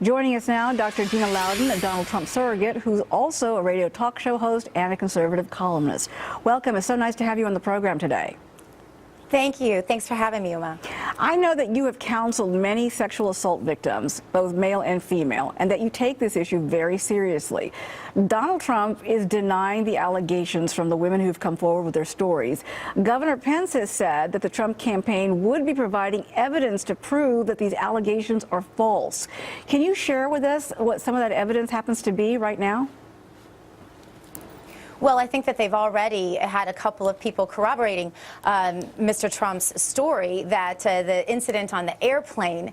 Joining us now, Dr. Gina Loudon, a Donald Trump surrogate, who's also a radio talk show host and a conservative columnist. Welcome. It's so nice to have you on the program today. Thank you. Thanks for having me, Uma. I know that you have counseled many sexual assault victims, both male and female, and that you take this issue very seriously. Donald Trump is denying the allegations from the women who've come forward with their stories. Governor Pence has said that the Trump campaign would be providing evidence to prove that these allegations are false. Can you share with us what some of that evidence happens to be right now? Well, I think that they've already had a couple of people corroborating Mr. Trump's story that the incident on the airplane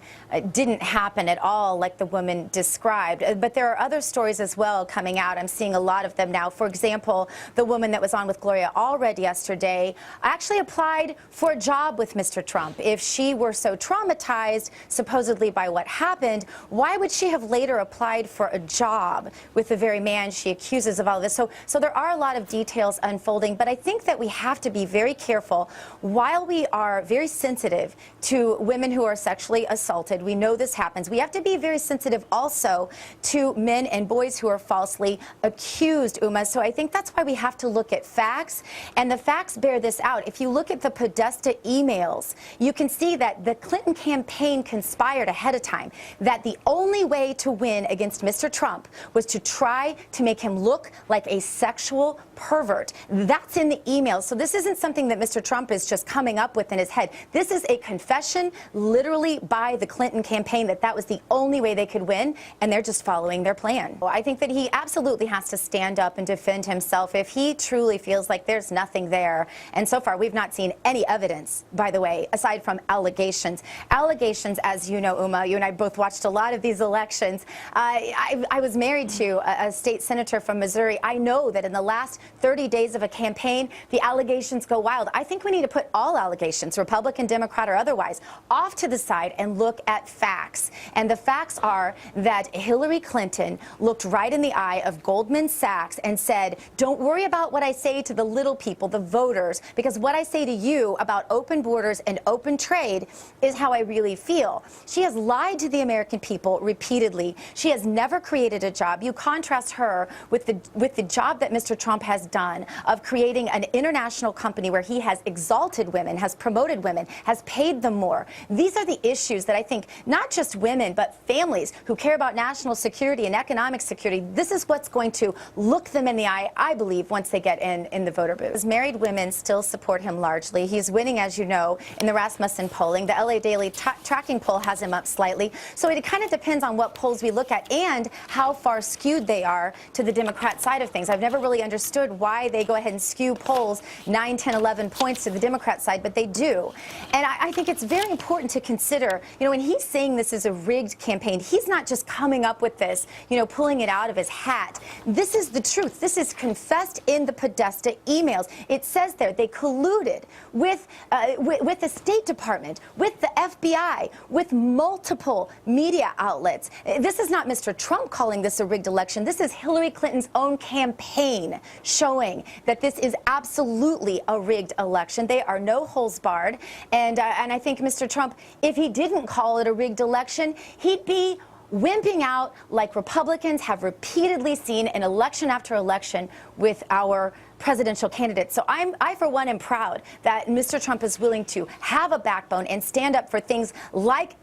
didn't happen at all like the woman described. But there are other stories as well coming out. I'm seeing a lot of them now. For example, the woman that was on with Gloria Allred yesterday actually applied for a job with Mr. Trump. If she were so traumatized, supposedly by what happened, why would she have later applied for a job with the very man she accuses of all of this? So there are a lot of details unfolding, but I think that we have to be very careful. While we are very sensitive to women who are sexually assaulted, we know this happens, we have to be very sensitive also to men and boys who are falsely accused, Uma. So I think that's why we have to look at facts, and the facts bear this out. If you look at the Podesta emails, you can see that the Clinton campaign conspired ahead of time, that the only way to win against Mr. Trump was to try to make him look like a sexual pervert. That's in the email. So this isn't something that Mr. Trump is just coming up with in his head. This is a confession literally by the Clinton campaign that that was the only way they could win, and they're just following their plan. Well, I think that he absolutely has to stand up and defend himself if he truly feels like there's nothing there. And so far, we've not seen any evidence, by the way, aside from allegations. Allegations, as you know, Uma, you and I both watched a lot of these elections. I was married to a state senator from Missouri. I know that in the last 30 days of a campaign, the allegations go wild. I think we need to put all allegations, Republican, Democrat, or otherwise, off to the side and look at facts. And the facts are that Hillary Clinton looked right in the eye of Goldman Sachs and said, don't worry about what I say to the little people, the voters, because what I say to you about open borders and open trade is how I really feel. She has lied to the American people repeatedly. She has never created a job. You contrast her with the job that Mr. Trump has done of creating an international company where he has exalted women, has promoted women, has paid them more. These are the issues that I think not just women, but families who care about national security and economic security, this is what's going to look them in the eye, I believe, once they get in the voter booth. Married women still support him largely. He's winning, as you know, in the Rasmussen polling. The LA Daily tracking poll has him up slightly. So it kind of depends on what polls we look at and how far skewed they are to the Democrat side of things. I've never really understood why they go ahead and skew polls 9, 10, 11 points to the Democrat side, but they do. And I think it's very important to consider, you know, when he's saying this is a rigged campaign, he's not just coming up with this, you know, pulling it out of his hat. This is the truth. This is confessed in the Podesta emails. It says there they colluded with the State Department, with the FBI, with multiple media outlets. This is not Mr. Trump calling this a rigged election. This is Hillary Clinton's own campaign showing that this is absolutely a rigged election. They are no holes barred. And I think Mr. Trump, if he didn't call it a rigged election, he'd be wimping out like Republicans have repeatedly seen in election after election with our presidential candidates. So I, for one, am proud that Mr. Trump is willing to have a backbone and stand up for things like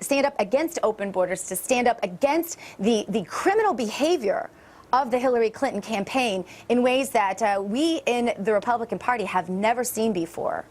stand up against open borders, to stand up against the criminal behavior of the Hillary Clinton campaign in ways that we in the Republican Party have never seen before.